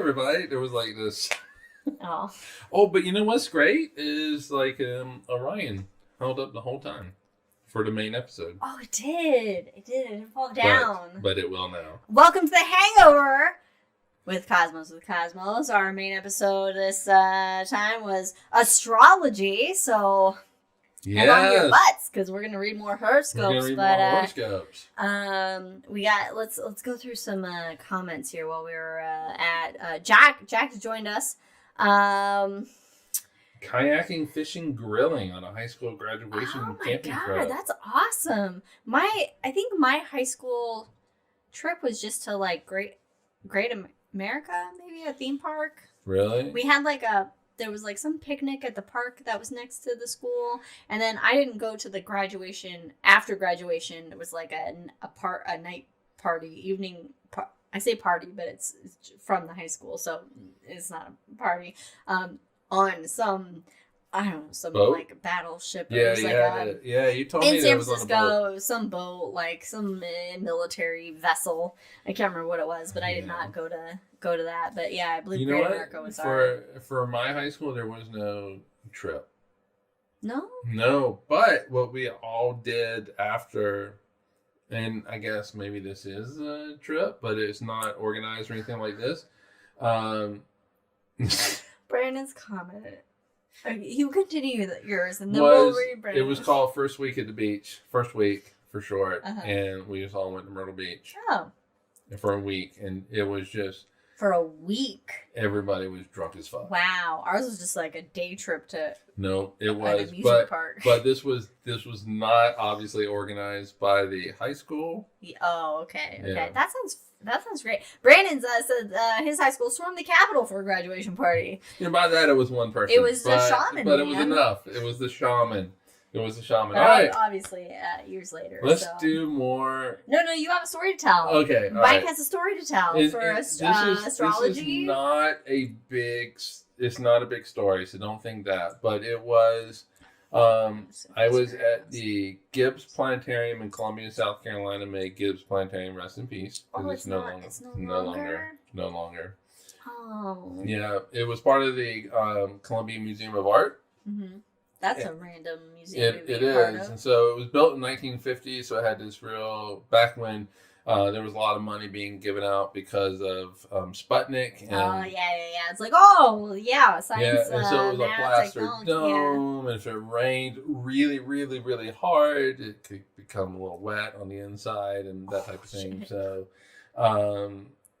everybody. There was like this. Oh. Oh, but you know what's great is like Orion held up the whole time for the main episode. Oh, it did. It didn't fall down. But it will now. Welcome to the Hangover with Cosmos. Our main episode this time was Astrology. So hold on to your butts because we're gonna read more horoscopes. We got let's go through some comments here while we were at Jack. Jack has joined us. Kayaking, fishing, grilling on a high school graduation camping trip. Oh my god, that's awesome! I think my high school trip was just to like Great America, maybe a theme park. Really? We had there was like some picnic at the park that was next to the school, and then I didn't go to the graduation. After graduation, it was like a night party, evening. I say party, but it's from the high school, so it's not a party. On some, I don't know, some boat? Like battleship. Yeah, you told me in San Francisco, some boat, like some military vessel. I can't remember what it was, but I did not go to that. But yeah, I believe Great America was for my high school. There was no trip. No, but what we all did after. And I guess maybe this is a trip, but it's not organized or anything like this. Brandon's comment. You continue yours, and then we'll read Brandon's. It was called First Week at the Beach. First Week, for short. And we just all went to Myrtle Beach. Oh. For a week. And it was just... For a week? Everybody was drunk as fuck. Wow. Ours was just like a day trip to... No, it was. An amusement park. But this was not obviously organized by the high school. Oh, okay. Yeah. Okay. That sounds great. Brandon said his high school stormed the Capitol for a graduation party. By that it was one person. It was the shaman. But it was enough. It was the shaman. All right. Obviously, years later. Let's do more. No, you have a story to tell. Okay. Mike has a story to tell for astrology. This is not a big story, so don't think that. But it was. I was at the Gibbs Planetarium in Columbia, South Carolina. May Gibbs Planetarium rest in peace. It's no longer. Oh. Yeah, it was part of the Columbia Museum of Art. Mm-hmm. That's a random museum. It is, and so it was built in 1950. So it had this back when there was a lot of money being given out because of Sputnik. And, it's like science. And so it was a plaster dome, and if it rained really, really, really hard, it could become a little wet on the inside and that type of thing. Shit. So.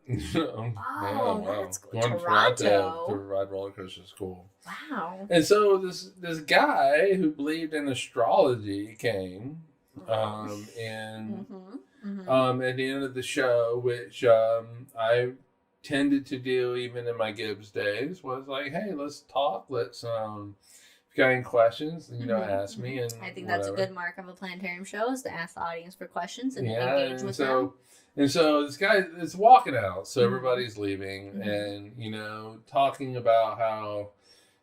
That's cool. Going to Toronto to ride roller coasters is cool. Wow. And so this guy who believed in astrology came, and at the end of the show, which I tended to do even in my Gibbs days, was like, hey, let's talk. Let's if you got any questions, ask me. And I think that's a good mark of a planetarium show is to ask the audience for questions and engage with them. And so this guy is walking out, so everybody's leaving, and, talking about how,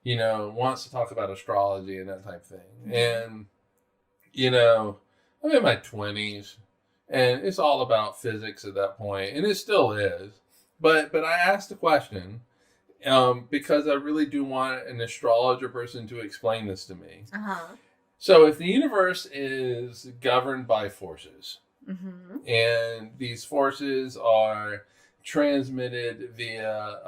wants to talk about astrology and that type of thing. And, I'm in my 20s, and it's all about physics at that point, and it still is. But I asked a question, because I really do want an astrologer person to explain this to me. So if the universe is governed by forces, and these forces are transmitted via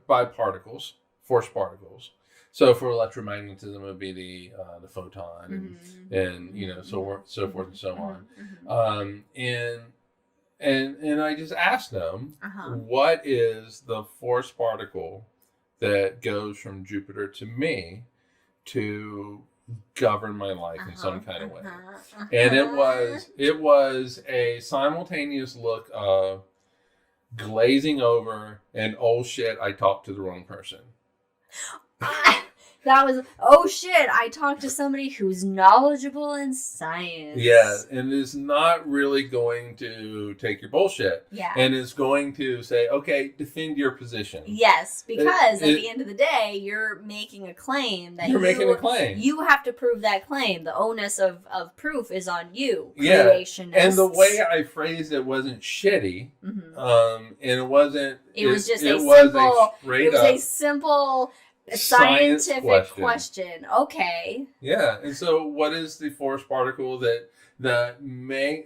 by particles, force particles. So for electromagnetism, it would be the photon, and so forth and so on. And I just asked them, what is the force particle that goes from Jupiter to me to govern my life in some kind of way? And it was a simultaneous look of glazing over and oh shit, I talked to the wrong person. That was, oh shit, I talked to somebody who's knowledgeable in science. Yeah, and is not really going to take your bullshit. Yeah. And is going to say, okay, defend your position. Yes, because at the end of the day, you're making a claim that you have to prove that claim. The onus of proof is on you, creationists. And the way I phrased it wasn't shitty. And it wasn't... It was just a simple scientific question. Okay. Yeah, and so what is the force particle that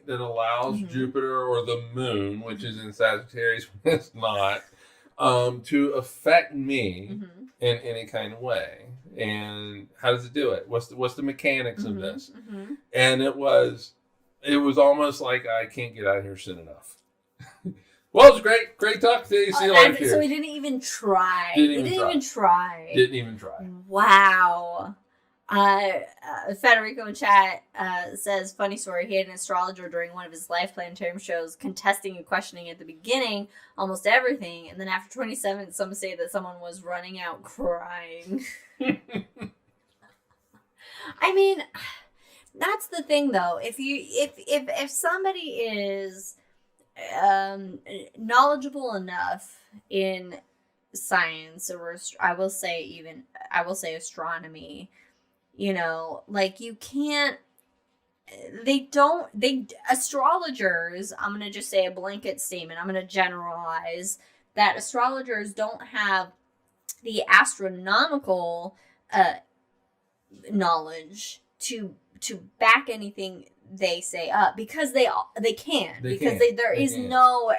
allows Jupiter or the moon, which is in Sagittarius when it's not, to affect me in any kind of way? And how does it do it? What's the mechanics of this? And it was almost like I can't get out of here soon enough. Well, it was great talk to you. See you later. So he didn't even try. Didn't even try. Wow. Federico in chat says, funny story, he had an astrologer during one of his live Planetarium shows contesting and questioning at the beginning almost everything, and then after 27, some say that someone was running out crying. I mean, that's the thing though. If somebody is knowledgeable enough in science, or I will say astronomy, you know, like you can't, astrologers, I'm going to just say a blanket statement, I'm going to generalize that astrologers don't have the astronomical knowledge to back anything they say up, because there is no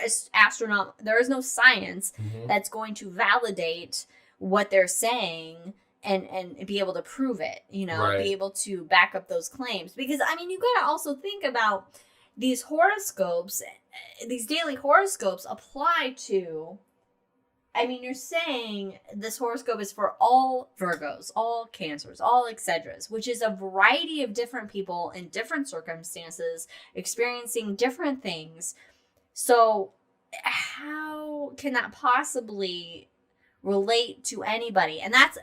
science that's going to validate what they're saying and be able to prove it, you know, be able to back up those claims. Because I mean, you got to also think about these horoscopes, these daily horoscopes apply to, I mean, you're saying this horoscope is for all Virgos, all Cancers, all etceteras, which is a variety of different people in different circumstances experiencing different things. So how can that possibly relate to anybody? And that's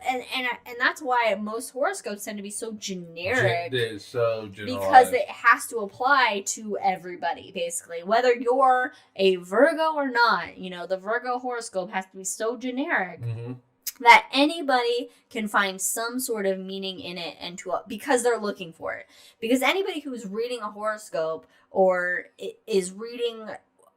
why most horoscopes tend to be so generic. It is so generalized. Because it has to apply to everybody, basically. Whether you're a Virgo or not, you know, the Virgo horoscope has to be so generic that anybody can find some sort of meaning in it, and because they're looking for it. Because anybody who's reading a horoscope or is reading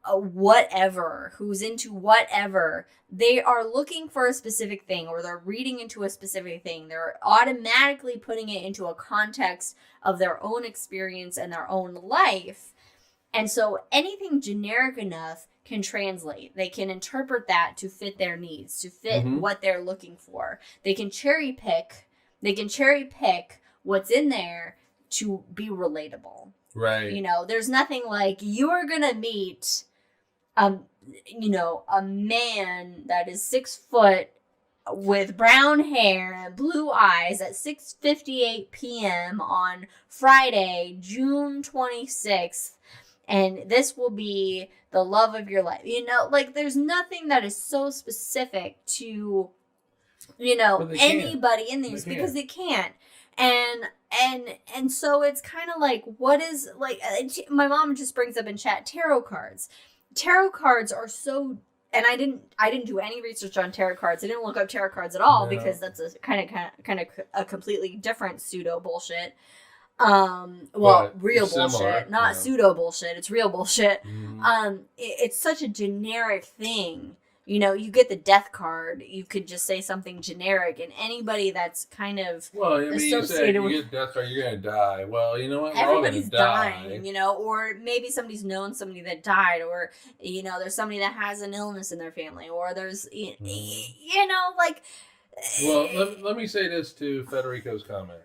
whatever, who's into whatever, they are looking for a specific thing, or they're reading into a specific thing. They're automatically putting it into a context of their own experience and their own life. And so anything generic enough can translate. They can interpret that to fit their needs, to fit what they're looking for. They can cherry pick what's in there to be relatable. Right. You know, there's nothing like, you are going to meet you know, a man that is 6 foot with brown hair and blue eyes at 6:58 p.m. on Friday, June 26th, and this will be the love of your life. You know, like, there's nothing that is so specific to, you know, anybody in these, because they can't. And so it's kind of like, what is, like, my mom just brings up in chat, tarot cards. Tarot cards are so, and I didn't do any research on tarot cards. I didn't look up tarot cards at all, because that's a kind of a completely different pseudo bullshit. Real bullshit, not pseudo bullshit. It's real bullshit. It's such a generic thing. You know, you get the death card, you could just say something generic, and anybody that's kind of associated you get death card, you're going to die. Well, you know what? Everybody's dying, you know, or maybe somebody's known somebody that died, or, you know, there's somebody that has an illness in their family, or there's, you know, like... Well, let me say this to Federico's comment.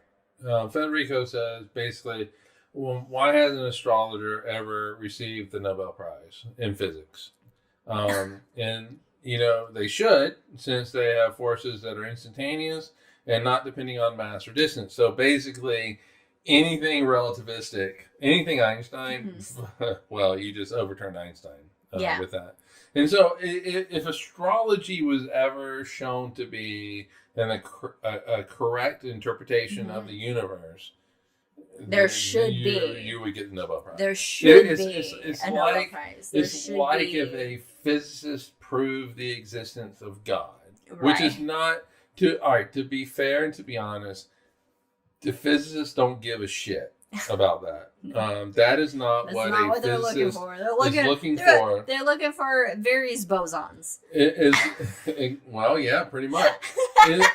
Federico says, basically, well, why hasn't an astrologer ever received the Nobel Prize in physics? And... You know, they should, since they have forces that are instantaneous and not depending on mass or distance. So basically, anything relativistic, anything Einstein, well, you just overturned Einstein with that. And so, if astrology was ever shown to be a correct interpretation of the universe, there should be. You would get the Nobel Prize. There should be it's a like, Nobel Prize. There it's should like be. if a physicist proved the existence of God, Right. which is not to be fair and to be honest, the physicists don't give a shit about that. That is not That's what not a they're looking physicist for. They're looking for various bosons. Well, yeah, pretty much. As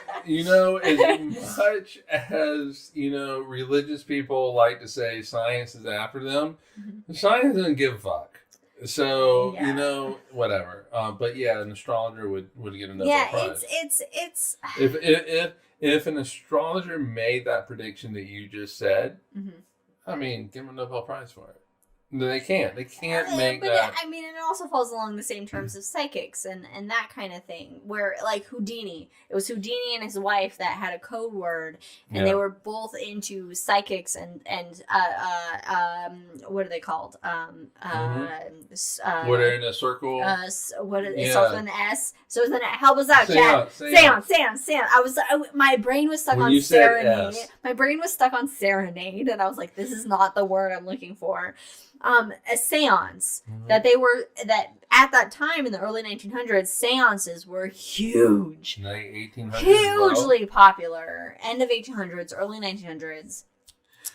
much as religious people like to say science is after them, science doesn't give a fuck. So whatever. But yeah, an astrologer would get a Nobel Prize. It's if an astrologer made that prediction that you just said, I mean, give them a Nobel Prize for it. They can't. They can't make that. It also falls along the same terms of psychics and that kind of thing. Where, like Houdini, it was Houdini and his wife that had a code word, and they were both into psychics and what are they called? What are in a circle? It starts with an S. So then help us out, Chad. Seance. My brain was stuck on serenade. My brain was stuck on serenade, and I was like, this is not the word I'm looking for. A seance that at that time in the early 1900s, seances were huge, late 1800s, hugely popular. End of 1800s, early 1900s,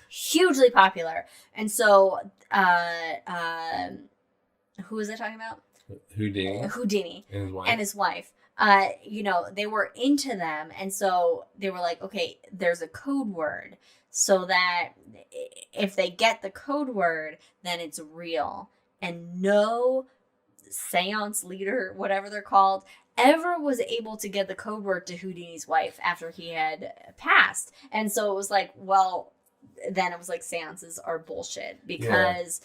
hugely popular. And so, who was I talking about? Houdini and his wife. They were into them, and so they were like, okay, there's a code word. So that if they get the code word, then it's real. And no seance leader, whatever they're called, ever was able to get the code word to Houdini's wife after he had passed. And so it was like, well, then it was like seances are bullshit because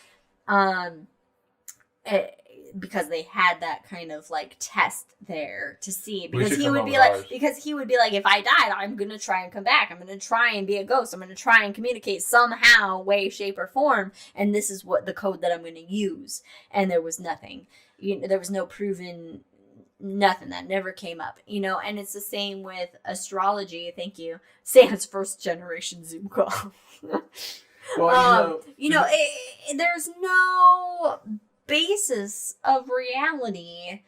because they had that kind of like test there to see, because he would be like, if I died, I'm going to try and come back. I'm going to try and be a ghost. I'm going to try and communicate somehow, way, shape, or form. And this is what the code that I'm going to use. And there was nothing, there was no proven nothing that never came up, and it's the same with astrology. Thank you. Sam's first generation Zoom call. Well, there's no basis of reality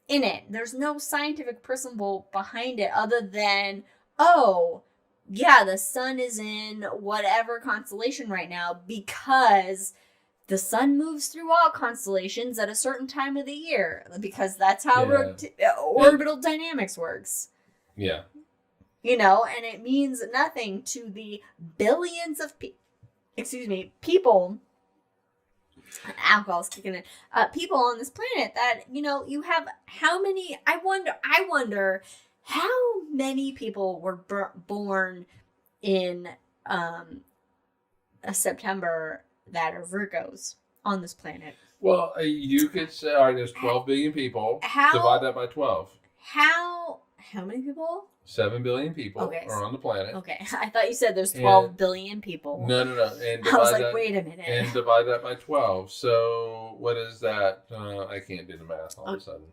in it. There's no scientific principle behind it other than, the sun is in whatever constellation right now because the sun moves through all constellations at a certain time of the year, because that's how orbital dynamics works. Yeah. And it means nothing to the billions of people. Alcohol's kicking in. People on this planet that you have how many? I wonder how many people were born in September that are Virgos on this planet. Well, you could say, all right, there's 12 billion people. Divide that by 12. How many people? 7 billion people are on the planet. Okay, I thought you said there's 12 billion people. No. And I was like, wait a minute. And divide that by 12. So what is that? I can't do the math all of a sudden.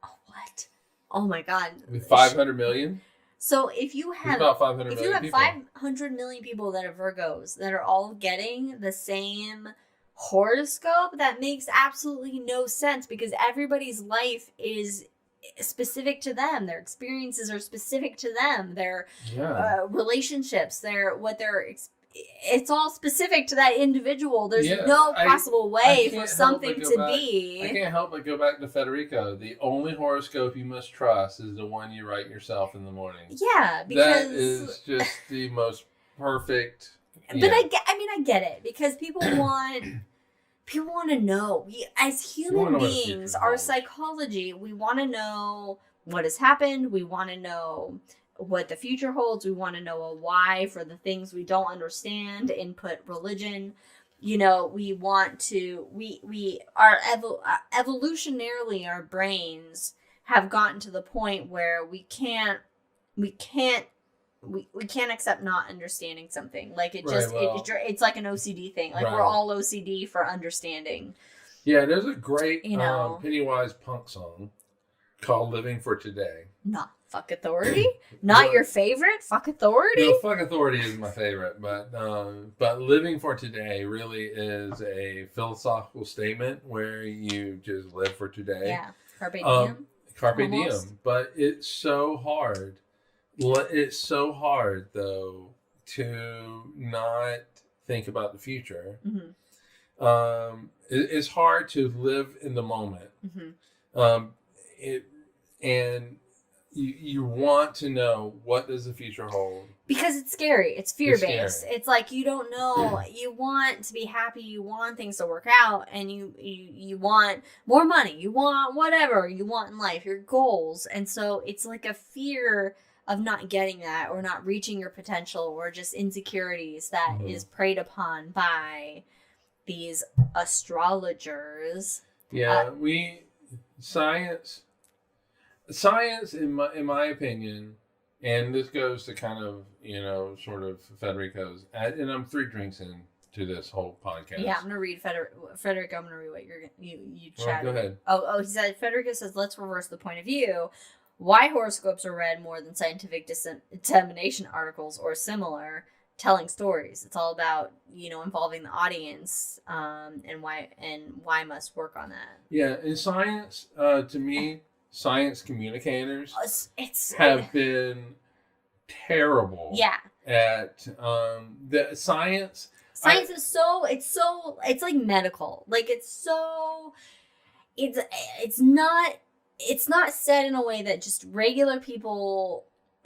Oh, what? Oh my God. 500 million? So if you have about 500 million people. 500 million people that are Virgos that are all getting the same horoscope, that makes absolutely no sense, because everybody's life is specific to them. Their experiences are specific to them. Their relationships, it's all specific to that individual. There's no possible way for something to be. I can't help but go back to Federico. The only horoscope you must trust is the one you write yourself in the morning. Yeah, because that is just the most perfect. But I get it, because people want to know. We, as human beings, our psychology, we want to know what has happened. We want to know what the future holds. We want to know a why for the things we don't understand. Input religion. We want to. Evolutionarily, our brains have gotten to the point where we can't accept not understanding something. Like it's like an OCD thing. Like we're all OCD for understanding. Yeah, there's a great You know, Pennywise punk song called "Living for Today." not fuck authority. Not Well, your favorite. Fuck authority. no, "Fuck Authority" is my favorite, but "Living for Today" really is a philosophical statement where you just live for today. Yeah, carpe diem. Carpe Almost. diem, but it's so hard. It's so hard though to not think about the future. It's hard to live in the moment. It and you want to know what does the future hold, because it's scary. It's fear-based. Scary. It's like you don't know. You want to be happy. You want things to work out, and you want more money. You want whatever you want in life, your goals. And so it's like a fear of not getting that or not reaching your potential or just insecurities that is preyed upon by these astrologers. Yeah, science in my opinion, and this goes to kind of, sort of Federico's, and I'm 3 drinks into this whole podcast. Yeah, I'm gonna read Federico. I'm gonna read what you chatted. Go ahead. Oh, he said, Federico says, let's reverse the point of view. Why horoscopes are read more than scientific dissemination articles or similar telling stories. It's all about, involving the audience, and why must work on that. Yeah, in science, to me, science communicators have been terrible. Yeah. At the science. Science is it's like medical. Like it's not said in a way that just regular people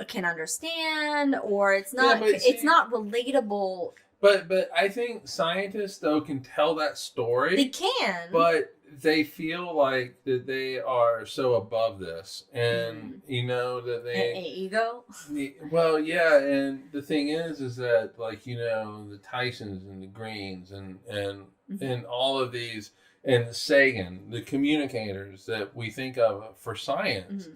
can understand, or it's not not relatable. But I think scientists though can tell that story. They can. But they feel like that they are so above this, and that they an ego. Well, yeah, and the thing is that like the Tysons and the Greens and all of these, and Sagan, the communicators that we think of for science,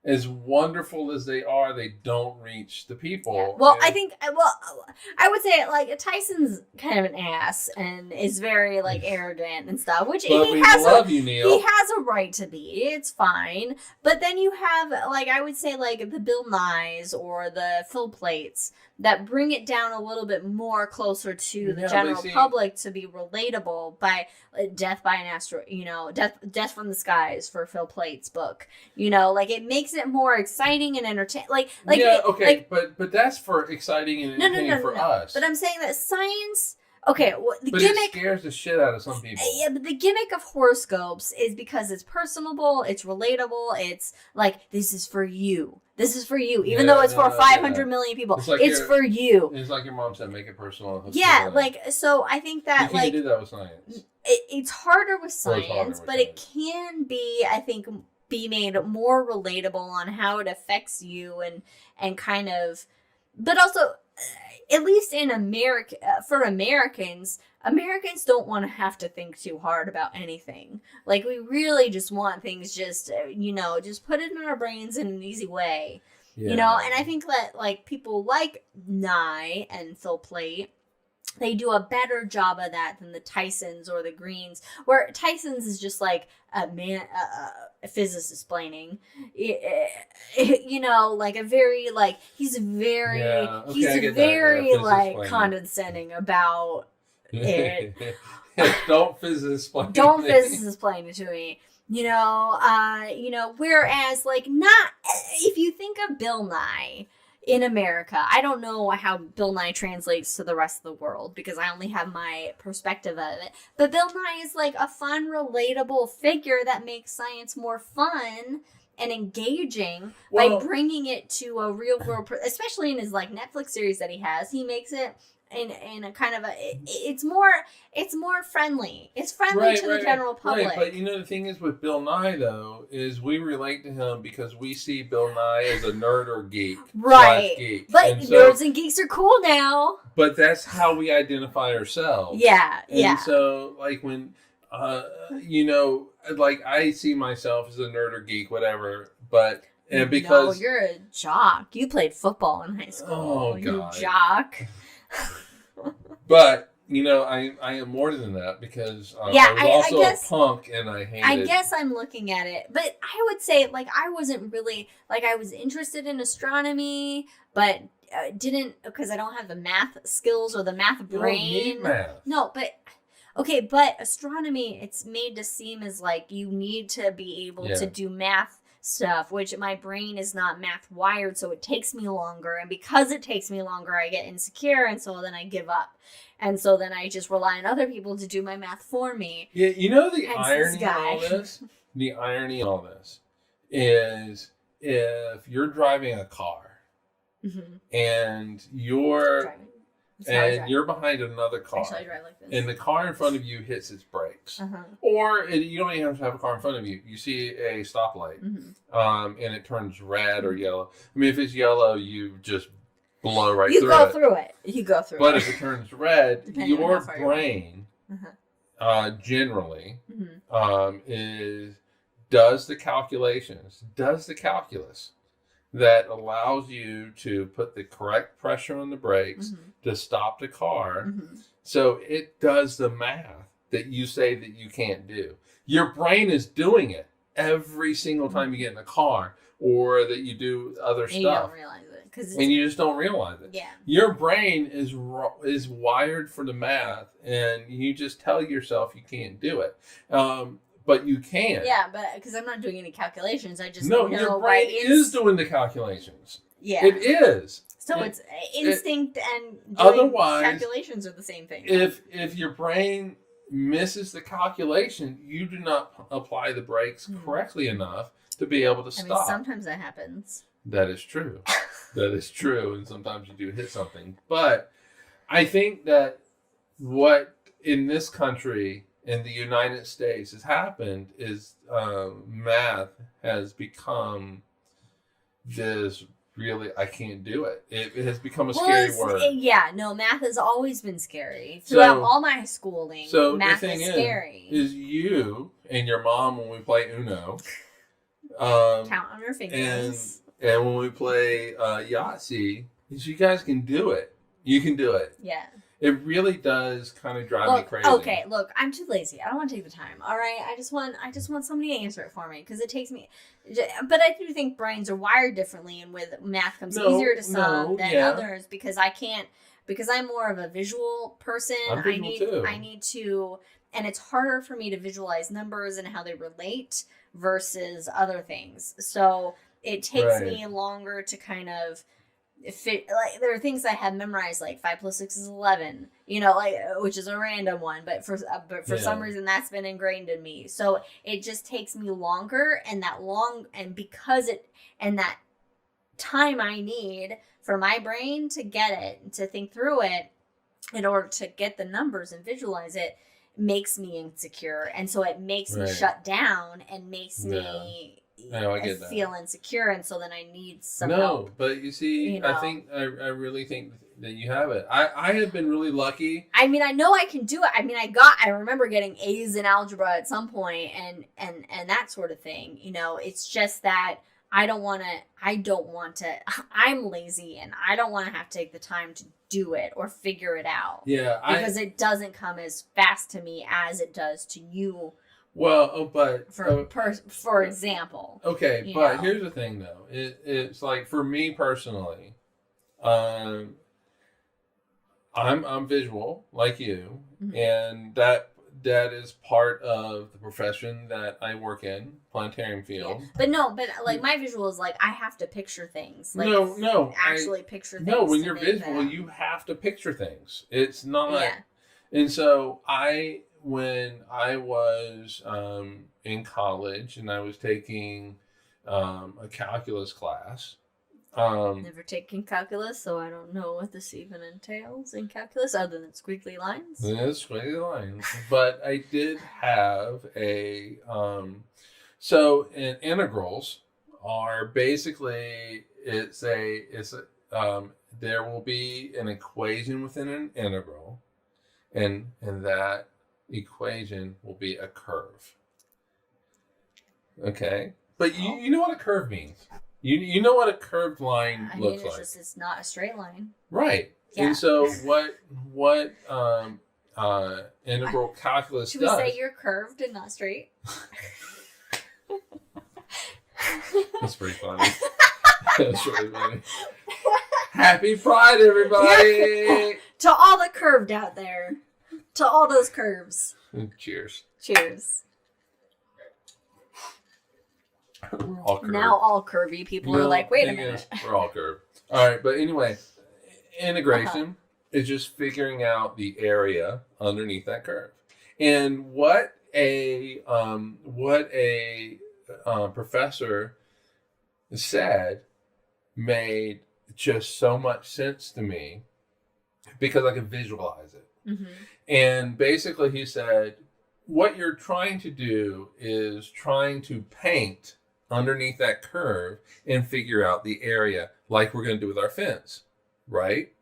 as wonderful as they are, they don't reach the people. Yeah. Well, I would say like Tyson's kind of an ass and is very like arrogant and stuff, which but he has Neil. He has a right to be. It's fine. But then you have like, I would say like the Bill Nyes or the Phil Plates that bring it down a little bit more closer to the general public to be relatable by death by an asteroid, death from the skies for Phil Plate's book. Like it makes it more exciting and entertaining. But that's for exciting and entertaining for us. But I'm saying that science. Okay, well, it scares the shit out of some people. Yeah, but the gimmick of horoscopes is because it's personable, it's relatable, it's like, this is for you. This is for you. Even though it's for 500 million people. It's for you. It's like your mom said, make it personal. Yeah, so I think that you can't do that with science. It's harder with science, but it can be, I think, be made more relatable on how it affects you and kind of, but also, at least in America, for Americans don't want to have to think too hard about anything. Like, we really just want things just put it in our brains in an easy way. Yeah. And I think that, like, people like Nye and Phil Plait, they do a better job of that than the Tysons or the Greens, where Tysons is just like a physicist explaining, like a very, like, he's very condescending about it. Don't physicist explain it to me. Whereas, like, not, if you think of Bill Nye in America, I don't know how Bill Nye translates to the rest of the world because I only have my perspective of it. But Bill Nye is like a fun, relatable figure that makes science more fun and engaging by bringing it to a real world, especially in his like Netflix series that he has. He makes it in a kind of it's more friendly. It's friendly to the general public. Right, but the thing is with Bill Nye though is we relate to him because we see Bill Nye as a nerd or geek. Right. Geek. But nerds and geeks are cool now. But that's how we identify ourselves. Yeah. And so like when like I see myself as a nerd or geek, whatever, but and because you're a jock. You played football in high school. Oh God. You jock. But I am more than that because Yeah, I was also I guess, a punk and I hated. I guess I'm looking at it, but I would say like I wasn't really like I was interested in astronomy, but didn't because I don't have the math skills or the math You brain. don't need math. No, but okay, but astronomy, it's made to seem as like you need to be able to do math stuff, which my brain is not math wired, so it takes me longer. And because it takes me longer, I get insecure, and so then I give up. And so then I just rely on other people to do my math for me. Yeah, the irony in all this? The irony in all this is if you're driving a car and you're behind another car, actually, I drive like this. and the car in front of you hits its brakes, or you don't even have to have a car in front of you. You see a stoplight, and it turns red or yellow. I mean, if it's yellow, you just blow right through it. You go through it. But if it turns red, your brain generally does the calculus that allows you to put the correct pressure on the brakes to stop the car. So it does the math that you say that you can't do. Your brain is doing it every single time you get in a car or that you do other stuff. You don't realize it. And you just don't realize it. Yeah. Your brain is wired for the math, and you just tell yourself you can't do it. But you can. Yeah, but because I'm not doing any calculations, I just know your brain is doing the calculations. Yeah, it is. So it's instinct and otherwise calculations are the same thing. If your brain misses the calculation, you do not apply the brakes correctly enough to be able to stop. I mean, sometimes that happens. That is true. That is true, and sometimes you do hit something. But I think that what in this country, in the United States, has happened is math has become this really, I can't do it. It has become a scary word. Yeah, no, math has always been scary. Throughout all my schooling, math is scary. Is you and your mom, when we play Uno, count on your fingers. And when we play Yahtzee, you guys can do it. You can do it. Yeah. It really does kind of drive me crazy. Okay, look, I'm too lazy. I don't want to take the time. All right, I just want somebody to answer it for me because it takes me. But I do think brains are wired differently, and with math comes easier to some than others because I can't. Because I'm more of a visual person. I'm visual too. I need to, and it's harder for me to visualize numbers and how they relate versus other things. So it takes me longer to kind of fit. Like there are things I have memorized, like 5 + 6 is 11. Which is a random one, but for some reason that's been ingrained in me. So it just takes me longer, and that time I need for my brain to get it, to think through it, in order to get the numbers and visualize it, makes me insecure, and so it makes me shut down and makes me. I feel insecure, and so then I need some help. But you see, I really think that you have it. I have been really lucky. I mean, I know I can do it. I mean, I remember getting A's in algebra at some point, and that sort of thing. It's just that I don't want to. I'm lazy, and I don't want to have to take the time to do it or figure it out. Yeah, because it doesn't come as fast to me as it does to you. Well, but for example. Okay, but here's the thing, though. It's like for me personally, I'm visual like you, and that is part of the profession that I work in, Planetarium field. Yeah. But like my visual is like I have to picture things. Like picture things. No, when you're visual, you have to picture things. It's not. Yeah. And so when I was in college and I was taking a calculus class. Never taken calculus, so I don't know what this even entails in calculus other than squiggly lines. Yeah, squiggly lines. But I did have a... so integrals are basically, there will be an equation within an integral, and that equation will be a curve. Okay? But you know what a curve means. You know what a curved line looks like. It's not a straight line. Right. Yeah. And so what integral calculus Should does. we say you're curved and not straight? That's pretty funny. That's really funny. Happy Pride, everybody! To all the curved out there. To all those curves. Cheers. Cheers. We're all curved. Now all curvy people are like, wait a minute. We're all curved. All right, but anyway, integration is just figuring out the area underneath that curve. And what a professor said made just so much sense to me because I could visualize it. Mm-hmm. And basically he said, what you're trying to do is trying to paint underneath that curve and figure out the area like we're going to do with our fence, right?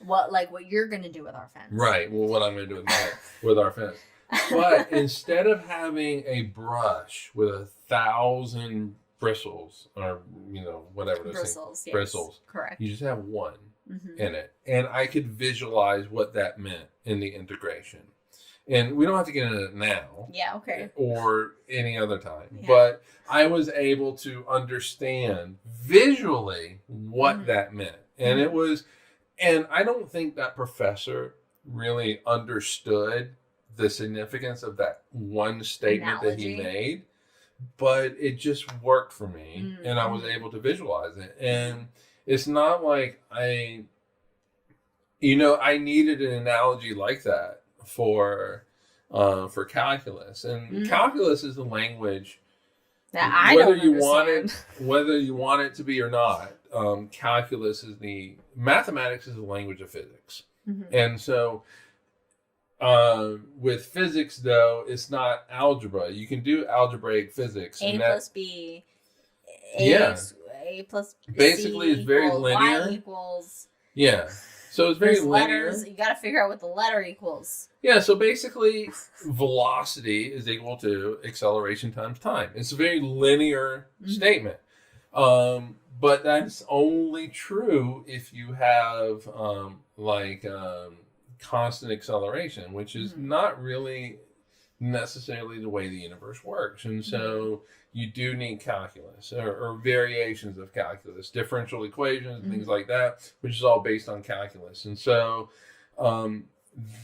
What you're going to do with our fence. Right. Well, what I'm going to do with our fence. But instead of having a brush with 1,000 bristles or, whatever those bristles, things, bristles. Correct. You just have one in it. And I could visualize what that meant in the integration. And we don't have to get into it now. Yeah, okay. Or any other time. Yeah. But I was able to understand visually what that meant. And it was, and I don't think that professor really understood the significance of that one statement that he made. But it just worked for me. And I was able to visualize it. And it's not like I needed an analogy like that for calculus, and calculus is a language that I don't understand. Whether you want it to be or not. Calculus is mathematics is the language of physics, and so with physics though, it's not algebra. You can do algebraic physics. A plus B. A plus basically C it's very linear. Y equals. Yeah. So it's very linear. Letters. You got to figure out what the letter equals. Yeah, so basically velocity is equal to acceleration times time. It's a very linear statement. But that's only true if you have constant acceleration, which is not really necessarily the way the universe works. And so you do need calculus or variations of calculus, differential equations, things like that, which is all based on calculus. And so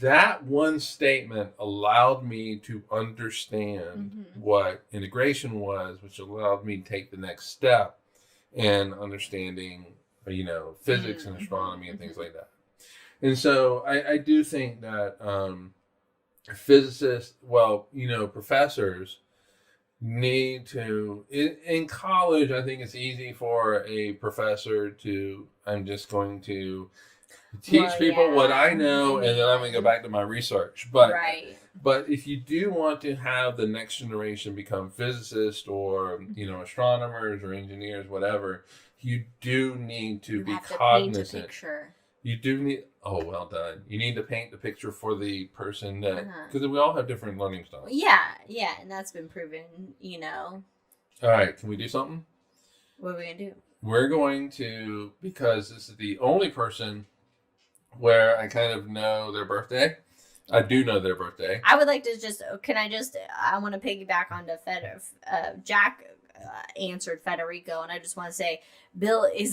that one statement allowed me to understand what integration was, which allowed me to take the next step in understanding, physics and astronomy and things like that. And so I do think that physicists, professors need to, in college, I think it's easy for a professor to, I'm just going to teach people what I know, and then I'm going to go back to my research. But if you do want to have the next generation become physicists or, astronomers or engineers, whatever, you do need to be cognizant. Paint a picture. You do need, well done. You need to paint the picture for the person that, because we all have different learning styles. Yeah, and that's been proven, All right, can we do something? What are we going to do? We're going to, because this is the only person where I kind of know their birthday. I do know their birthday. I would like to I want to piggyback onto Jack answered Federico, and I just want to say, Bill is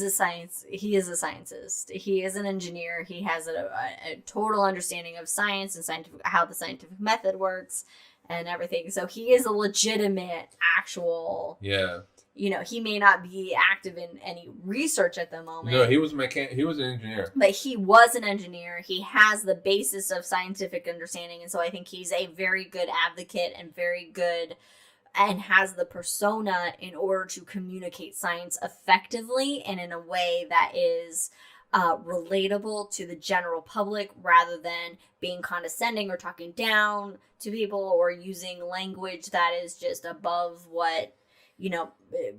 he is a scientist. He is an engineer. He has a total understanding of science and how the scientific method works and everything. So he is a legitimate, actual. Yeah. He may not be active in any research at the moment. No, he was he was an engineer. But he was an engineer. He has the basis of scientific understanding, and so I think he's a very good advocate and very good, and has the persona in order to communicate science effectively and in a way that is relatable to the general public, rather than being condescending or talking down to people or using language that is just above what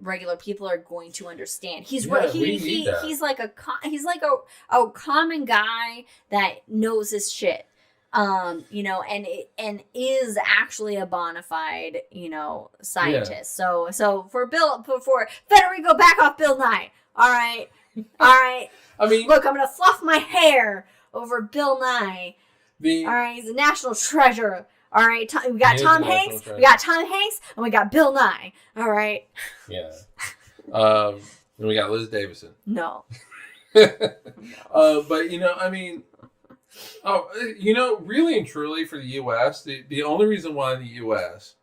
regular people are going to understand. He's he's like a common guy that knows his shit. And is actually a bona fide, scientist. Yeah. So for Federico, back off Bill Nye. All right. I mean, look, I'm gonna fluff my hair over Bill Nye. All right, he's a national treasure. All right, we got Tom Hanks. Treasure. We got Tom Hanks, and we got Bill Nye. All right. Yeah. And we got Liz Davison. No. But I mean, really and truly for the U.S., the only reason why the U.S.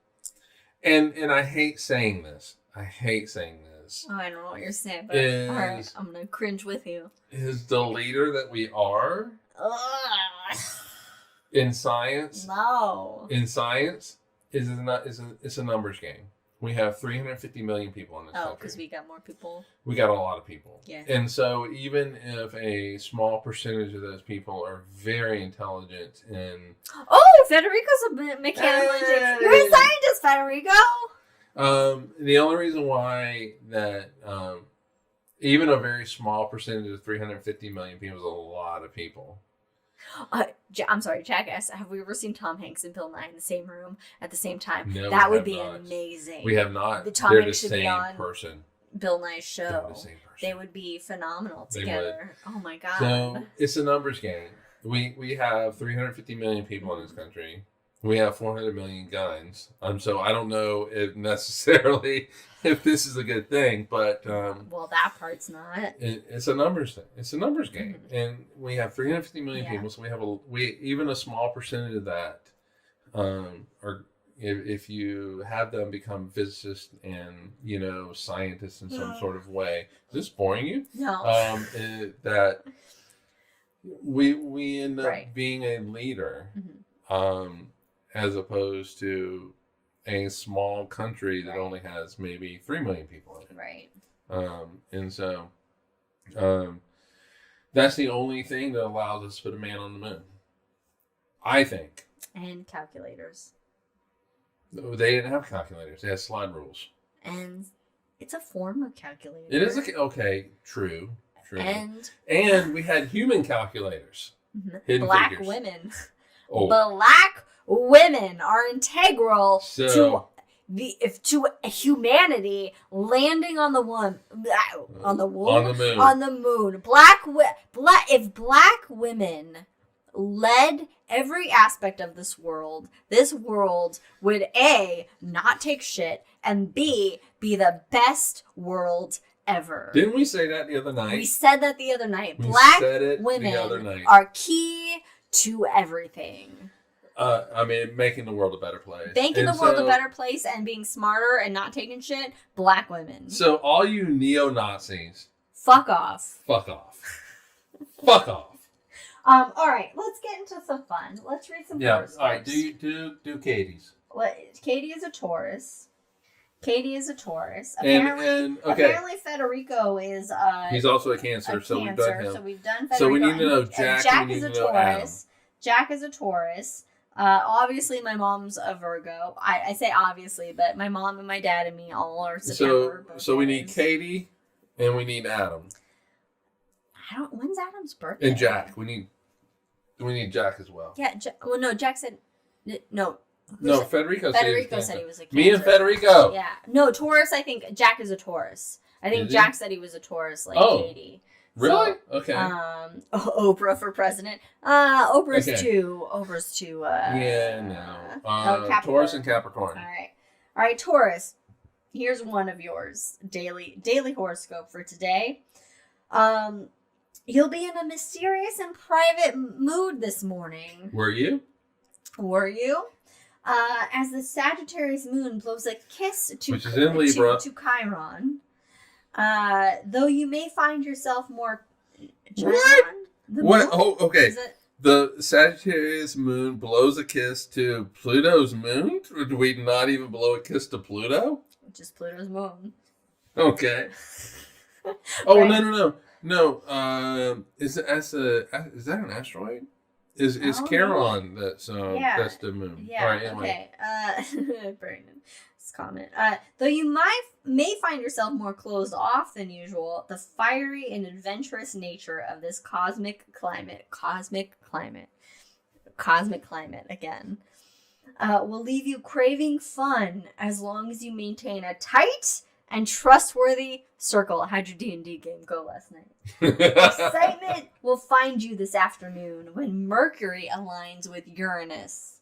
and I hate saying this. Oh, I don't know what you're saying, but all right, I'm gonna cringe with you. Is the leader that we are in science? No. In science, it's a numbers game. We have 350 million people in this country. Oh, because we got more people. We got a lot of people. Yeah. And so even if a small percentage of those people are very intelligent and... Oh, Federico's a mechanical engineer. You're a scientist, Federico. The only reason why that even a very small percentage of 350 million people is a lot of people. I'm sorry, Jackass. Have we ever seen Tom Hanks and Bill Nye in the same room at the same time? No, that would be amazing. We have not. They're the same person. Bill Nye's show. They're the same person. They would be phenomenal together. Oh my god. So it's a numbers game. We have 350 million people in this country. We have 400 million guns. So I don't know if necessarily if this is a good thing, but well, that part's not. It's a numbers thing. It's a numbers game, and we have 350 million people. So we even a small percentage of that, or if you have them become physicists and scientists in some sort of way. Is this boring you? No. That we end up being a leader. As opposed to a small country that only has maybe 3 million people in it. Right. And so that's the only thing that allows us to put a man on the moon. I think. And calculators. They didn't have calculators. They had slide rules. And it's a form of calculator. It is okay. True. And we had human calculators. Black figures. Women. Oh. Black women are integral to humanity landing on the moon. If black women led every aspect of this world would A, not take shit, and B, be the best world ever. Didn't we say that the other night? We said that the other night. Black women are key to everything. Making the world a better place. Making the world a better place and being smarter and not taking shit. Black women. So all you neo-Nazis. Fuck off. Fuck off. All right, let's get into some fun. Let's read some horoscopes. All right, do Katie's. Katie is a Taurus. Apparently Federico is he's also a Cancer, so we've done him. So we've done Federico. So we need to know Jack. Jack is a Taurus. Jack is a Taurus. Obviously, my mom's a Virgo. I say obviously, but my mom and my dad and me all are September. So we need Katie, and we need Adam. When's Adam's birthday? And Jack. We need Jack as well. Yeah. No. Jack said no. No, Federico said he was a Cancer. Me and Federico. Yeah. No, Taurus. I think Jack is a Taurus. I think Jack said he was a Taurus, like Katie. Really? So, okay. Oprah for president. Oprah's too. Taurus and Capricorn. All right, Taurus. Here's one of yours. Daily horoscope for today. You'll be in a mysterious and private mood this morning. Were you? As the Sagittarius moon blows a kiss to Chiron. Though you may find yourself more... What? Oh, okay. The Sagittarius moon blows a kiss to Pluto's moon? Or do we not even blow a kiss to Pluto? Just Pluto's moon. Okay. Oh, right. No. Is that an asteroid? Is Charon that's the moon? Yeah. All right, anyway. Okay. Brandon's comment. Though you may find yourself more closed off than usual, the fiery and adventurous nature of this cosmic climate again, will leave you craving fun as long as you maintain a tight and trustworthy circle. How'd your D&D game go last night? Excitement will find you this afternoon when Mercury aligns with Uranus.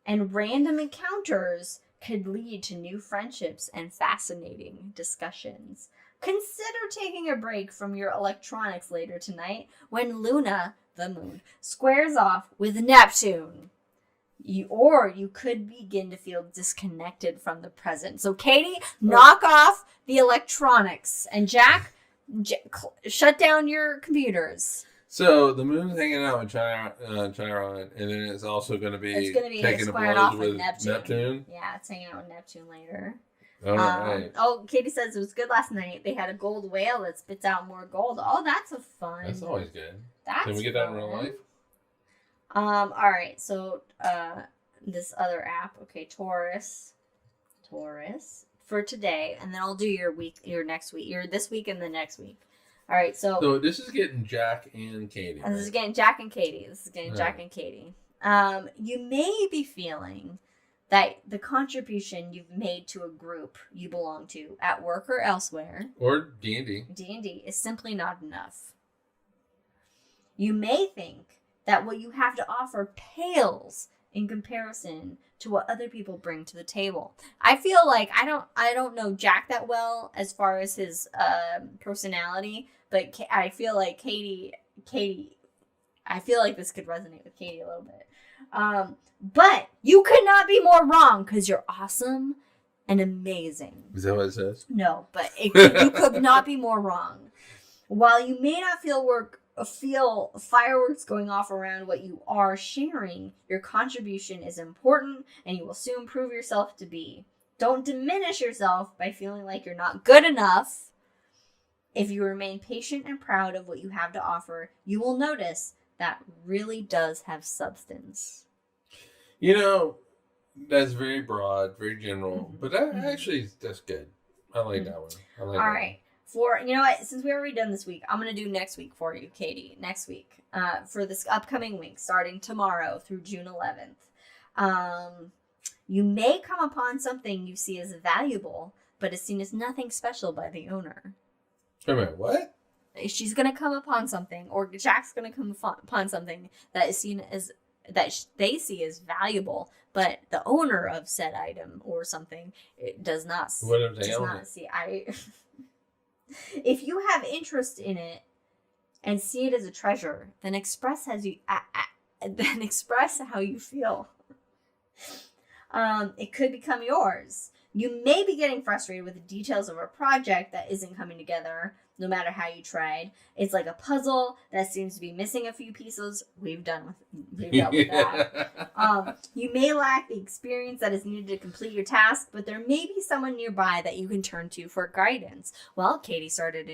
And random encounters could lead to new friendships and fascinating discussions. Consider taking a break from your electronics later tonight when Luna, the moon, squares off with Neptune. You could begin to feel disconnected from the present. So, Katie, knock off the electronics. And Jack, shut down your computers. So, the moon's hanging out with Chiron, and then it's also going to be taking a blows with Neptune. Yeah, it's hanging out with Neptune later. All right. Katie says it was good last night. They had a gold whale that spits out more gold. Oh, that's a fun. That's always good. Can we get that in real life? All right. So, this other app. Okay, Taurus for today, and then I'll do your next week, this week and the next week. All right. So this is getting Jack and Katie. This is getting Jack and Katie. You may be feeling that the contribution you've made to a group you belong to at work or elsewhere, or D&D, is simply not enough. You may think that what you have to offer pales in comparison to what other people bring to the table. I feel like I don't know Jack that well as far as his personality, but I feel like Katie. I feel like this could resonate with Katie a little bit. But you could not be more wrong because you're awesome and amazing. Is that what it says? No, but you could not be more wrong. While you may not feel fireworks going off around what you are sharing, your contribution is important and you will soon prove yourself to be. Don't diminish yourself by feeling like you're not good enough. If you remain patient and proud of what you have to offer, you will notice that really does have substance. That's very broad, very general, but that's good. I like that one. All right. Since we already done this week, I'm going to do next week for you, Katie. Next week, for this upcoming week, starting tomorrow through June 11th. You may come upon something you see as valuable, but is seen as nothing special by the owner. Wait a minute, what? She's going to come upon something, or Jack's going to come upon something that is seen as, they see as valuable, but the owner of said item or something does not see. What if they own it? If you have interest in it and see it as a treasure, then express how you feel. It could become yours. You may be getting frustrated with the details of a project that isn't coming together, no matter how you tried. It's like a puzzle that seems to be missing a few pieces. We've dealt with that. You may lack the experience that is needed to complete your task, but there may be someone nearby that you can turn to for guidance. Well, Katie started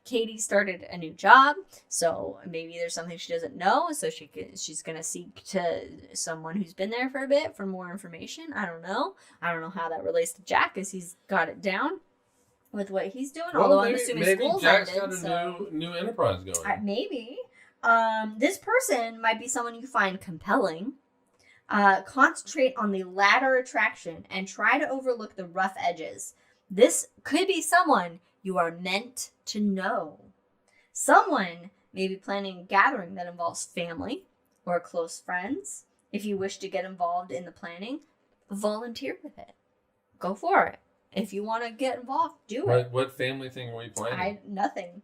Katie started a new job, so maybe there's something she doesn't know, so she's going to seek to someone who's been there for a bit for more information. I don't know how that relates to Jack, as he's got it down with what he's doing, although I'm assuming school's Jack's ended, got a new enterprise going. Maybe. This person might be someone you find compelling. Concentrate on the latter attraction and try to overlook the rough edges. This could be someone you are meant to know. Someone may be planning a gathering that involves family or close friends. If you wish to get involved in the planning, volunteer with it. Go for it. If you want to get involved, do it. What family thing are we planning? Nothing.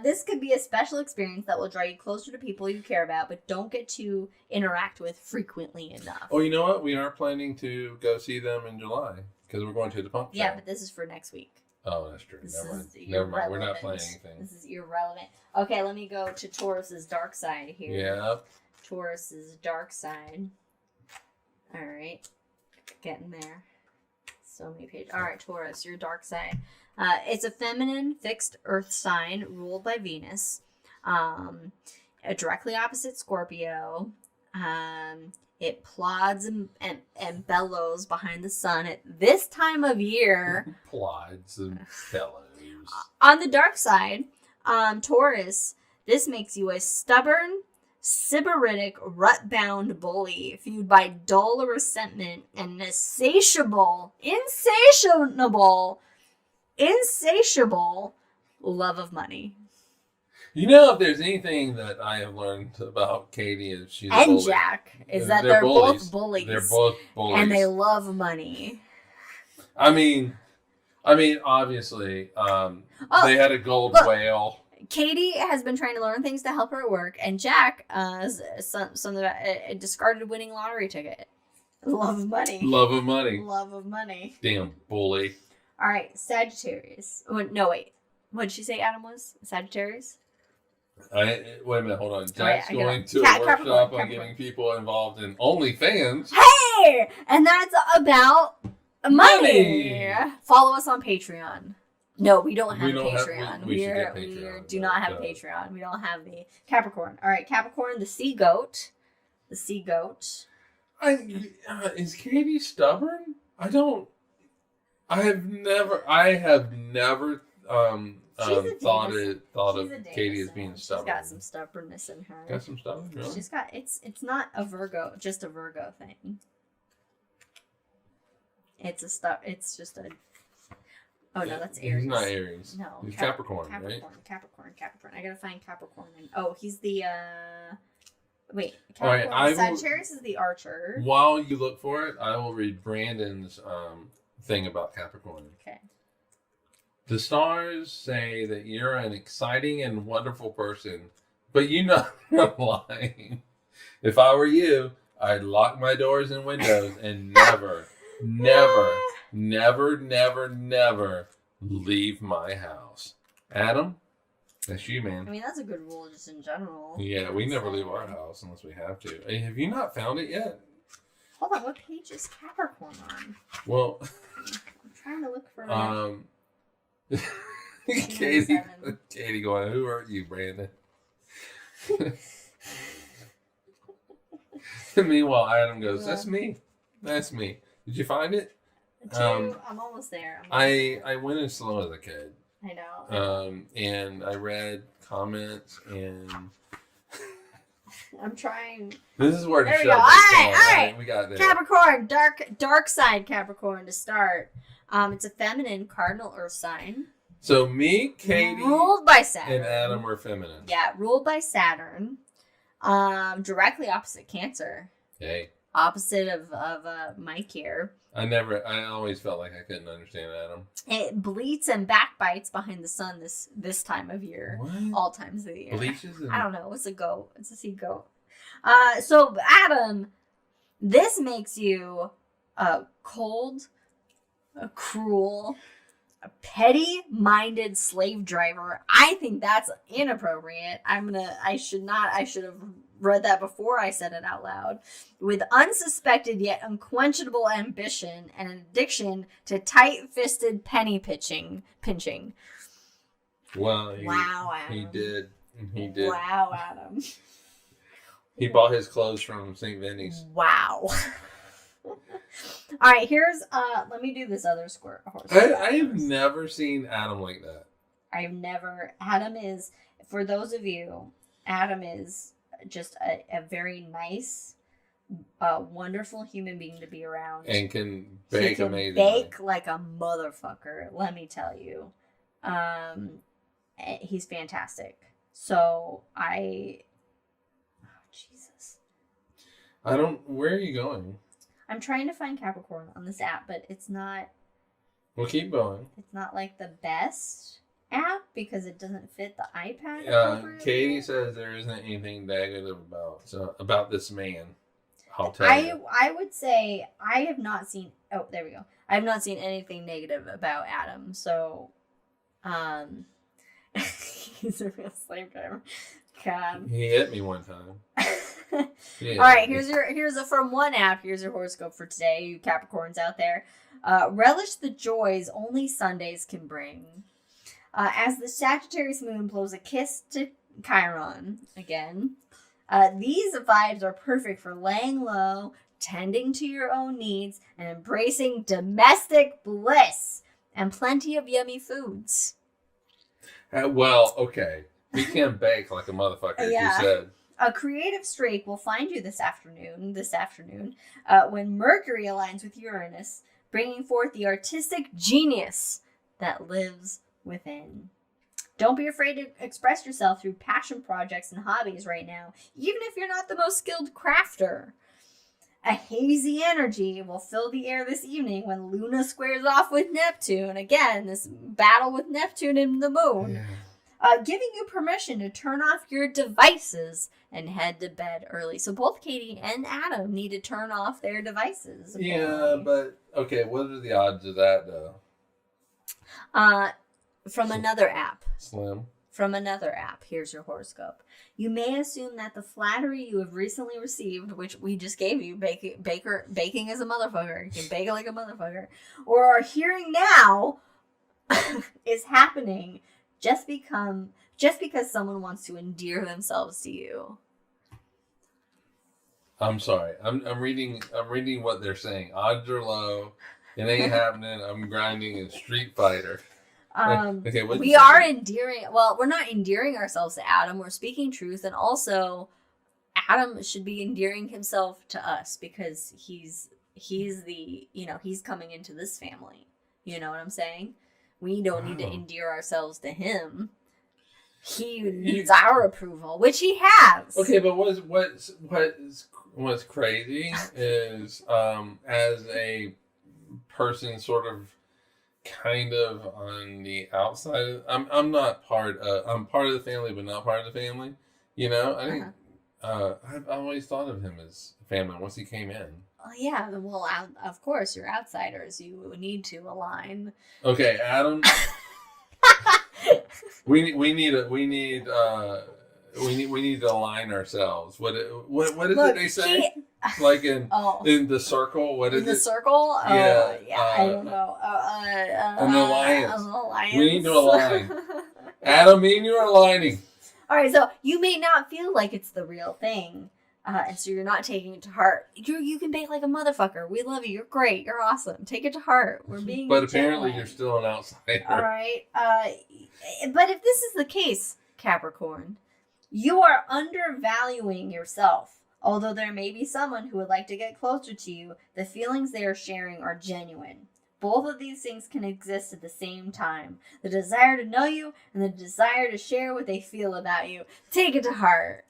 This could be a special experience that will draw you closer to people you care about, but don't get to interact with frequently enough. Oh, you know what? We are planning to go see them in July because we're going to the pump show. Yeah, but this is for next week. Oh, that's true. Never mind. We're not planning anything. This is irrelevant. Okay, let me go to Taurus's dark side here. Yeah. Taurus's dark side. All right. Getting there. So many pages. All right, Taurus, your dark side. It's a feminine fixed earth sign ruled by Venus. Directly opposite Scorpio. It plods and bellows behind the sun at this time of year. Plods and bellows. On the dark side, Taurus, this makes you a stubborn, sybaritic, rut-bound bully fueled by dull resentment and an insatiable love of money. You know, if there's anything that I have learned about Katie is she's a bully. Jack is that they're both bullies. They're both bullies. And they love money. I mean, obviously, they had a gold whale. Katie has been trying to learn things to help her at work, and Jack, something about a discarded winning lottery ticket. Love of money. Love of money. Love of money. Damn bully. All right, Sagittarius. No, wait. What did she say Adam was? Sagittarius? Wait a minute, hold on. Jack's going to a Capricorn, workshop on getting people involved in OnlyFans. Hey! And that's about money. Follow us on Patreon. No, we don't have Patreon. We should get Patreon. We do not have Patreon. We don't have the Capricorn. All right, Capricorn, the sea goat. The sea goat. Is Katie stubborn? I have never thought of Katie as being stubborn. She's got some stubbornness in her. Got some stubborn, really? She's got it's not a Virgo, just a Virgo thing. It's just a Oh no, that's Aries. He's not Aries. No. He's Capricorn, right? Capricorn. I gotta find Capricorn. He's the wait. Capricorn. All right, Sagittarius is the Archer. While you look for it, I will read Brandon's thing about Capricorn. Okay. The stars say that you're an exciting and wonderful person, but you know I'm lying. If I were you, I'd lock my doors and windows and never leave my house. Adam, that's you, man. I mean, that's a good rule just in general. Yeah, we never leave our house unless we have to. Hey, have you not found it yet? Hold on, what page is Capricorn on? Well, I'm trying to look for Katie going, who are you, Brandon? Meanwhile, Adam goes, that's me. Did you find it? I'm almost there. I went as slow as I could. I know. And I read comments and I'm trying. This is where the show goes. All right. We got there. Capricorn, dark side Capricorn to start. It's a feminine cardinal earth sign. So me, Katie, ruled by Saturn, and Adam were feminine. Yeah, ruled by Saturn. Directly opposite Cancer. Hey. Opposite of Mike here. I always felt like I couldn't understand Adam. It bleats and backbites behind the sun this time of year. What? All times of the year. Bleaches? I don't know. It's a goat. It's a sea goat. So Adam, this makes you cold, cruel, a petty-minded slave driver. I think that's inappropriate. I should have read that before I said it out loud. With unsuspected yet unquenchable ambition and an addiction to tight-fisted penny pinching. Well, wow, Adam. He did. Wow, Adam. He bought his clothes from St. Vinny's. Wow. All right, here's let me do this other horse. I have never seen Adam like that. Adam is, for those of you, Adam is just a very nice, wonderful human being to be around. And can bake amazingly. Bake like a motherfucker, let me tell you. He's fantastic. So Jesus. Where are you going? I'm trying to find Capricorn on this app, but it's not. Well, keep going. It's not like the best app because it doesn't fit the iPad. Katie says there isn't anything negative about this man. I'll tell you. I would say I have not seen. Oh, there we go. I have not seen anything negative about Adam. So, he's a real slave driver. God. He hit me one time. Yeah. All right, here's from one app. Here's your horoscope for today, you Capricorns out there. Relish the joys only Sundays can bring. As the Sagittarius moon blows a kiss to Chiron again, these vibes are perfect for laying low, tending to your own needs, and embracing domestic bliss and plenty of yummy foods. Well, okay. We can bake like a motherfucker, Yeah. you said. A creative streak will find you this afternoon, when Mercury aligns with Uranus, bringing forth the artistic genius that lives within. Don't be afraid to express yourself through passion projects and hobbies right now, even if you're not the most skilled crafter. A hazy energy will fill the air this evening when Luna squares off with Neptune. Again, this battle with Neptune and the moon. Yeah. Giving you permission to turn off your devices and head to bed early. So both Katie and Adam need to turn off their devices. Apparently. Yeah, but okay, what are the odds of that though? From another app. Slim. From another app. Here's your horoscope. You may assume that the flattery you have recently received, which we just gave you, baking is a motherfucker. You can bake like a motherfucker. Or are hearing now is happening just because someone wants to endear themselves to you. I'm sorry. I'm reading what they're saying. Odds are low. It ain't happening. I'm grinding in Street Fighter. Okay, we are endearing. Well, we're not endearing ourselves to Adam. We're speaking truth, and also Adam should be endearing himself to us because he's the he's coming into this family. You know what I'm saying? We don't need to endear ourselves to him. He needs our approval, which he has. Okay, but what's crazy is as a person sort of kind of on the outside. I'm not part of. I'm part of the family, but not part of the family. You know, I think I've always thought of him as family once he came in. Oh yeah, well, of course, you're outsiders. You need to align. Okay, Adam. we need to align ourselves. What is it they say? Like in the circle, what is it? In the circle? Yeah, I don't know. An alliance. We need to align. Adam, me and you are aligning. All right, so you may not feel like it's the real thing, and so you're not taking it to heart. You can bake like a motherfucker. We love you. You're great. You're awesome. Take it to heart. We're being But apparently you're still an outsider. All right. But if this is the case, Capricorn, you are undervaluing yourself. Although there may be someone who would like to get closer to you, the feelings they are sharing are genuine. Both of these things can exist at the same time. The desire to know you and the desire to share what they feel about you. Take it to heart.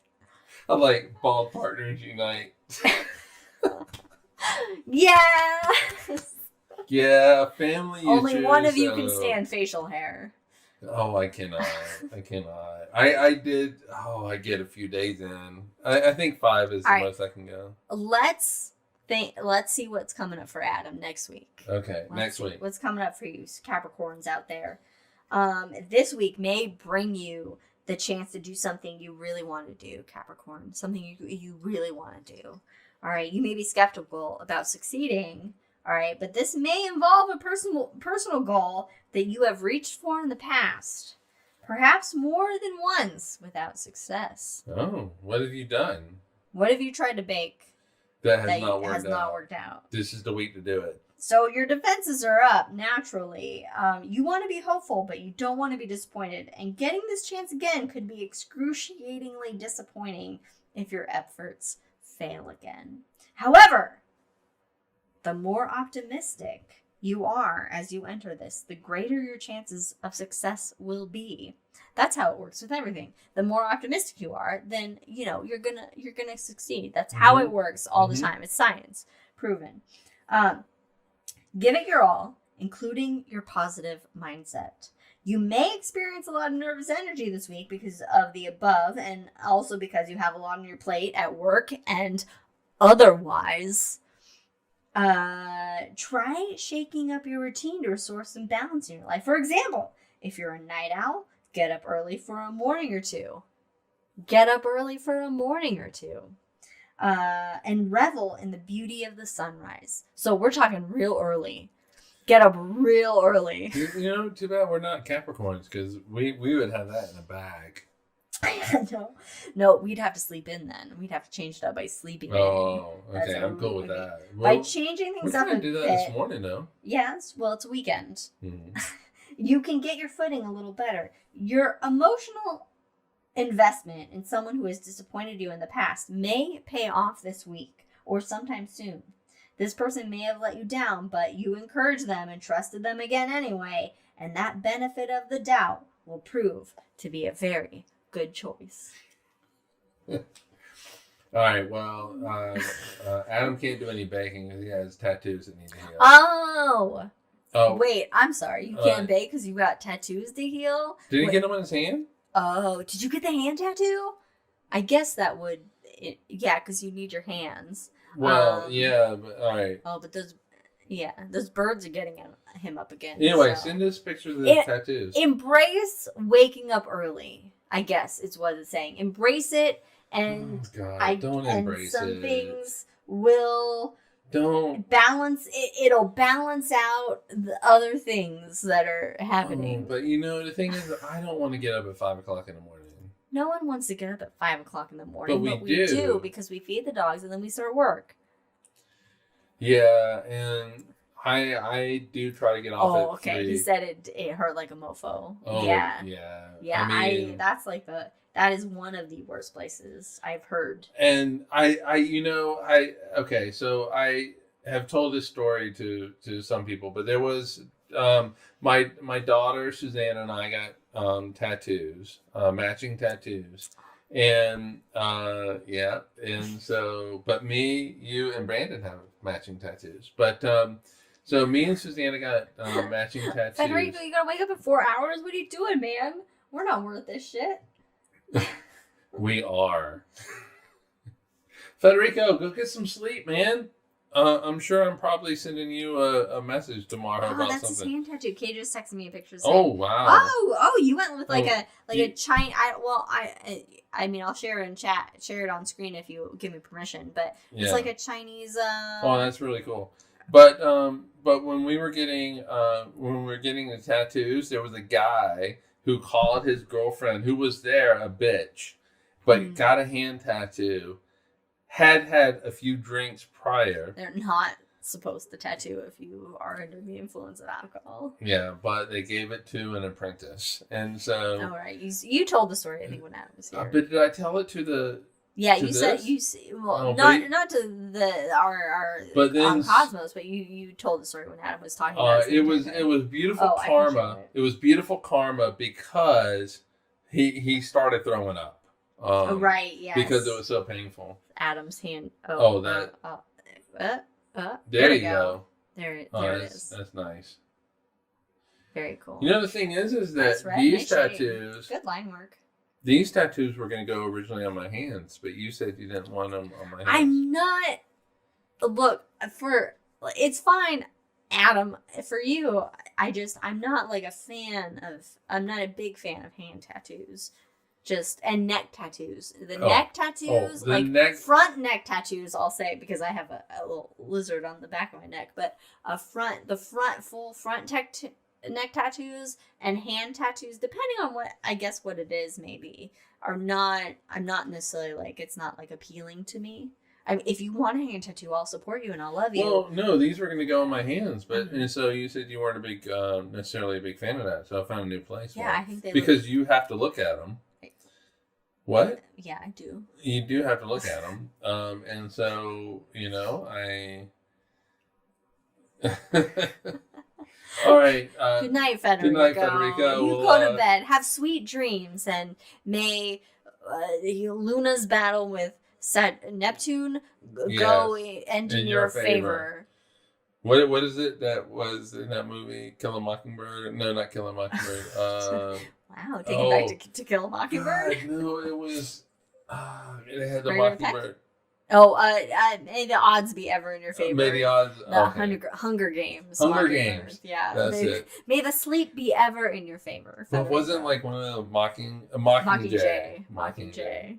I like bald partners unite. Yeah. Yeah, family issues. Only one of you can stand facial hair. Oh, I cannot. I did. Oh, I get a few days in. I think 5 is the most I can go. Let's see what's coming up for Adam next week. Okay, next week. What's coming up for you, Capricorns out there? This week may bring you the chance to do something you really want to do, Capricorn. Something you really want to do. All right, you may be skeptical about succeeding. All right, but this may involve a personal goal that you have reached for in the past, perhaps more than once without success. Oh, what have you done? What have you tried to bake that has not worked out? This is the week to do it. So your defenses are up naturally. You want to be hopeful, but you don't want to be disappointed. And getting this chance again could be excruciatingly disappointing if your efforts fail again. However, the more optimistic you are as you enter this, the greater your chances of success will be. That's how it works with everything. The more optimistic you are, then you're gonna succeed. That's how it works all the time. It's science proven. Give it your all, including your positive mindset. You may experience a lot of nervous energy this week because of the above, and also because you have a lot on your plate at work and otherwise. Try shaking up your routine to restore some balance in your life. For example, if you're a night owl, get up early for a morning or two. And revel in the beauty of the sunrise. So we're talking real early. Get up real early. Too bad we're not Capricorns, because we would have that in a bag. No, we'd have to sleep in then. We'd have to change it up by sleeping in. Oh, okay, I'm cool with that. By changing things up a bit. We do that this morning, though. Yes, well, it's a weekend. You can get your footing a little better. Your emotional investment in someone who has disappointed you in the past may pay off this week or sometime soon. This person may have let you down, but you encouraged them and trusted them again anyway, and that benefit of the doubt will prove to be a very good choice. All right, well, Adam can't do any baking because he has tattoos that need to heal. Oh, wait, I'm sorry. You can't bake because you got tattoos to heal? Did he get them on his hand? Oh, did you get the hand tattoo? I guess that would, yeah, because you need your hands. Well, yeah, but all right. Oh, but those birds are getting him up again. Anyway, so. Send us pictures of the tattoos. Embrace waking up early, I guess is what it's saying. Embrace it, and don't embrace it. Some things will balance. It'll balance out the other things that are happening. But the thing is, I don't want to get up at 5 o'clock in the morning. No one wants to get up at 5 o'clock in the morning, but we do because we feed the dogs and then we start work. Yeah, and I do try to get off at 3. Oh, okay. He said it hurt like a mofo. Oh, yeah. I mean, that's like that is one of the worst places I've heard. And so I have told this story to some people, but there was my daughter Suzanne and I got tattoos, matching tattoos, and but me, you, and Brandon have matching tattoos, but so me and Susanna got matching tattoos. Federico, you gotta wake up in 4 hours. What are you doing, man? We're not worth this shit. We are. Federico, go get some sleep, man. I'm sure I'm probably sending you a message tomorrow about that's something. His hand tattoo. Kay just texted me a picture. Oh wow! Oh, you went with a China. I mean, I'll share it in chat, share it on screen if you give me permission. But it's like a Chinese. Oh, that's really cool. But when we were getting the tattoos, there was a guy who called his girlfriend, who was there, a bitch, but got a hand tattoo. Had a few drinks prior. They're not supposed to tattoo if you are under the influence of alcohol. Yeah, but they gave it to an apprentice, and so. All right, you told the story. I think when Adam was here. But did I tell it to the? Yeah, you said not to our but then, Cosmos, but you told the story when Adam was talking about it was beautiful karma. It was beautiful karma because he started throwing up. Right, yes. Because it was so painful. Adam's hand. There you go. There it is. That's nice. Very cool. The thing is that these tattoos. Good line work. These tattoos were going to go originally on my hands, but you said you didn't want them on my hands. I'm not. Look, it's fine, Adam. For you, I'm not like a fan of. I'm not a big fan of hand tattoos. And neck tattoos. Neck tattoos, front neck tattoos, I'll say, because I have a little lizard on the back of my neck. But full front neck tattoos and hand tattoos, depending on what it is, maybe are not. I'm not necessarily it's not appealing to me. I mean, if you want a hand tattoo, I'll support you and I'll love you. Well, no, these were going to go on my hands, but and so you said you weren't necessarily a big fan of that, so I found a new place. Yeah, I think because you have to look at them. What? Yeah, I do. You do have to look at them. And so, I... All right. Good night, Federico. Good night, Federico. You go to bed. Have sweet dreams, and may Luna's battle with Neptune go end in your favor. What is it that was in that movie? Kill a Mockingbird? No, not Kill a Mockingbird. Wow, take it back to Kill a Mockingbird? No, it was... it had the Mockingbird. May the odds be ever in your favor. May the odds... Hunger Games. Hunger Games. Yeah. That's it. May the sleep be ever in your favor. Well, it wasn't one of the Mockingjay. Mockingjay.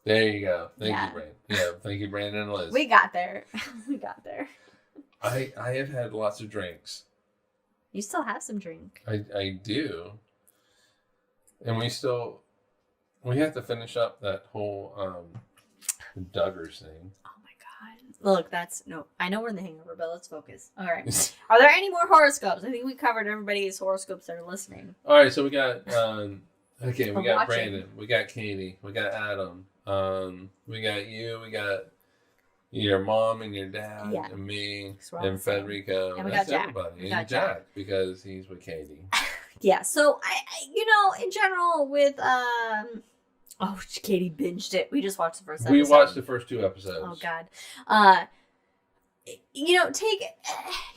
There you go. Thank you, Brandon. Yeah, thank you, Brandon and Liz. We got there. I have had lots of drinks. You still have some drink. I do. And we have to finish up that whole Duggars thing. Oh my god. Look, I know we're in the Hangover, but let's focus. All right. Are there any more horoscopes? I think we covered everybody's horoscopes that are listening. All right, so we got Okay, we We're got watching. Brandon, we got Katie, we got Adam, we got you, we got your mom and your dad, Yeah. and me, So we're all and the same. Federico. And we That's got Jack. everybody. We And got Jack, because he's with Katie. Yeah, so in general with Katie binged it. We just watched the first episode. We watched the first 2 episodes. Oh God. Take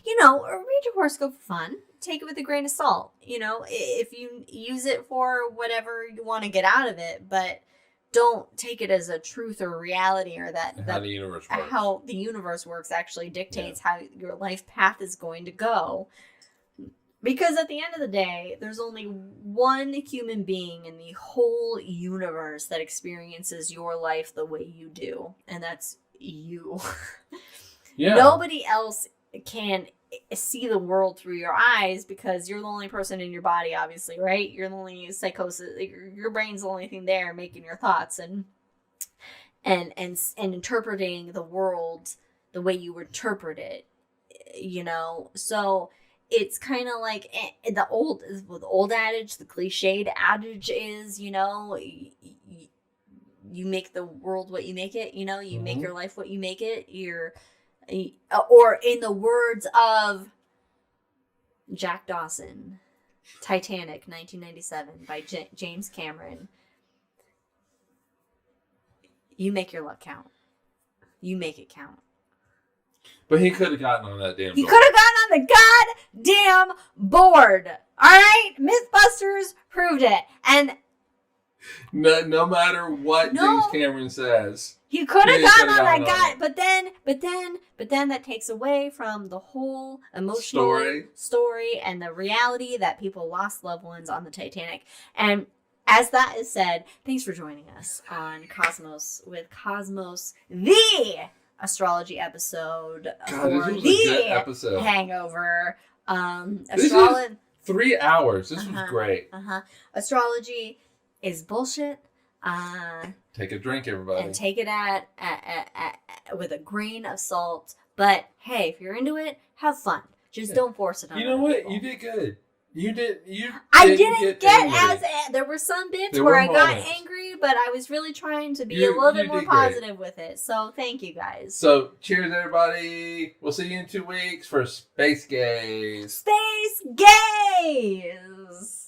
read your horoscope for fun. Take it with a grain of salt. If you use it for whatever you want to get out of it, but don't take it as a truth or reality, or How the universe works. How the universe works actually dictates how your life path is going to go. Because at the end of the day, there's only one human being in the whole universe that experiences your life the way you do, and that's you. Yeah. Nobody else can see the world through your eyes, because you're the only person in your body, obviously, right? You're the only psychosis. Your brain's the only thing there making your thoughts and interpreting the world the way you interpret it. So it's kind of like the old adage, the cliched adage is, you make the world what you make it. You make your life what you make it. Or in the words of Jack Dawson, Titanic, 1997, by James Cameron, you make your luck count. You make it count. But he could have gotten on that damn board. He could have gotten on the goddamn board. All right? Mythbusters proved it. And no matter what James Cameron says. You could have gotten on that guy, but then that takes away from the whole emotional story and the reality that people lost loved ones on the Titanic. And as that is said, thanks for joining us on Cosmos with Cosmos, the astrology episode for this was a good episode. Hangover. This is 3 hours. This was great. Astrology is bullshit. Take a drink, everybody. And take it with a grain of salt. But hey, if you're into it, have fun. Just don't force it on You know what? people. You did good. I didn't get as there were some bits where I got angry, but I was really trying to be a little bit more positive with it. So thank you guys. So cheers, everybody. We'll see you in 2 weeks for Space Gaze. Space Gaze.